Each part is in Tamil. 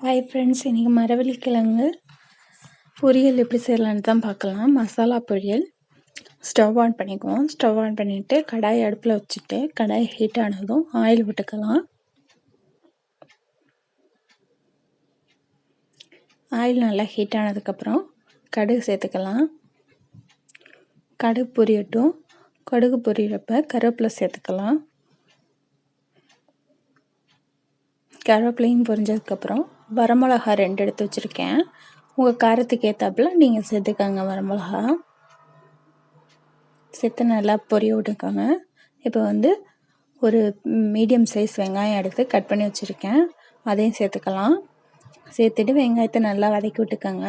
ஹாய் ஃப்ரெண்ட்ஸ், இன்றைக்கி மரவள்ளிக்கிழங்கு பொரியல் எப்படி செய்யலான்னு தான் பார்க்கலாம். மசாலா பொரியல். ஸ்டவ் ஆன் பண்ணிக்குவோம். ஸ்டவ் ஆன் பண்ணிவிட்டு கடாய் அடுப்பில் வச்சுட்டு கடாய் ஹீட் ஆனதும் ஆயில் விட்டுக்கலாம். ஆயில் நல்லா ஹீட் ஆனதுக்கப்புறம் கடுகு சேர்த்துக்கலாம். கடுகு பொரியட்டும். கடுகு பொரியறப்ப கருவேப்பிலை சேர்த்துக்கலாம். கருவேப்பிலையும் பொரிஞ்சதுக்கப்புறம் வரமிளகா 2 எடுத்து வச்சுருக்கேன். உங்கள் காரத்துக்கு ஏற்றாப்புல நீங்கள் சேர்த்துக்கோங்க. வரமிளகா சேர்த்து நல்லா பொரிய விட்டுக்கோங்க. இப்போ ஒரு மீடியம் சைஸ் வெங்காயம் எடுத்து கட் பண்ணி வச்சுருக்கேன். அதையும் சேர்த்துக்கலாம். சேர்த்துட்டு வெங்காயத்தை நல்லா வதக்கி விட்டுக்கோங்க.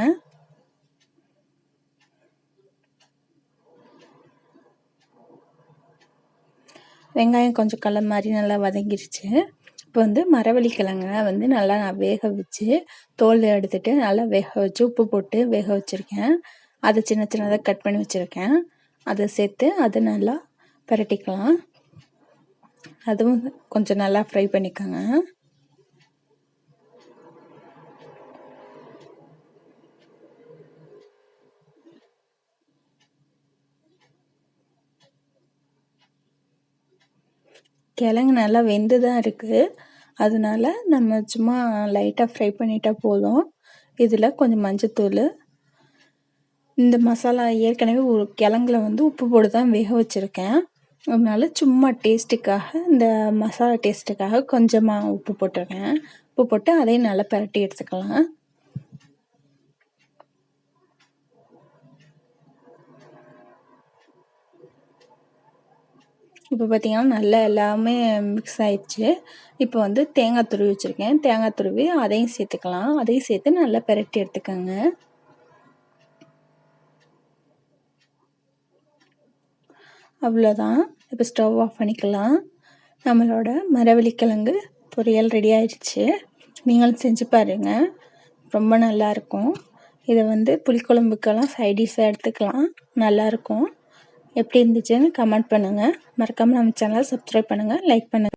வெங்காயம் கொஞ்சம் கலர் மாதிரி நல்லா வதங்கிருச்சு. இப்போ மரவள்ளிக்கிழங்க நல்லா நான் வேக வச்சு தோல் எடுத்துட்டு நல்லா வேக வச்சு உப்பு போட்டு வேக வச்சுருக்கேன். அதை சின்ன சின்னதாக கட் பண்ணி வச்சுருக்கேன். அதை சேர்த்து அதை நல்லா பரட்டிக்கலாம். அதுவும் கொஞ்சம் நல்லா ஃப்ரை பண்ணிக்கோங்க. கிழங்கு நல்லா வெந்து தான் இருக்குது. அதனால நம்ம சும்மா லைட்டாக ஃப்ரை பண்ணிட்டா போதும். இதில் கொஞ்சம் மஞ்சத்தூள், இந்த மசாலா ஏற்கனவே ஒரு கிழங்குல உப்பு போட்டு தான் வேக வச்சுருக்கேன். அதனால சும்மா டேஸ்ட்டுக்காக, இந்த மசாலா டேஸ்ட்டுக்காக கொஞ்சமாக உப்பு போட்டிருக்கேன். உப்பு போட்டு அதையும் நல்லா பரட்டி எடுத்துக்கலாம். இப்போ பார்த்திங்கன்னா நல்லா எல்லாமே மிக்ஸ் ஆயிடுச்சு. இப்போ தேங்காய் துருவி வச்சுருக்கேன். தேங்காய் துருவி அதையும் சேர்த்துக்கலாம். அதையும் சேர்த்து நல்லா பரட்டி எடுத்துக்கோங்க. அவ்வளோதான். இப்போ ஸ்டவ் ஆஃப் பண்ணிக்கலாம். நம்மளோட மரவள்ளிக்கிழங்கு பொரியல் ரெடி ஆயிடுச்சு. நீங்களும் செஞ்சு பாருங்கள், ரொம்ப நல்லாயிருக்கும். இதை புளிக்குழம்புக்கெல்லாம் சைடிஷாக எடுத்துக்கலாம். நல்லாயிருக்கும். எப்படி இருந்துச்சுன்னு கமெண்ட் பண்ணுங்கள். மறக்காமல் நம்ம சேனலை சப்ஸ்கிரைப் பண்ணுங்கள், லைக் பண்ணுங்கள்.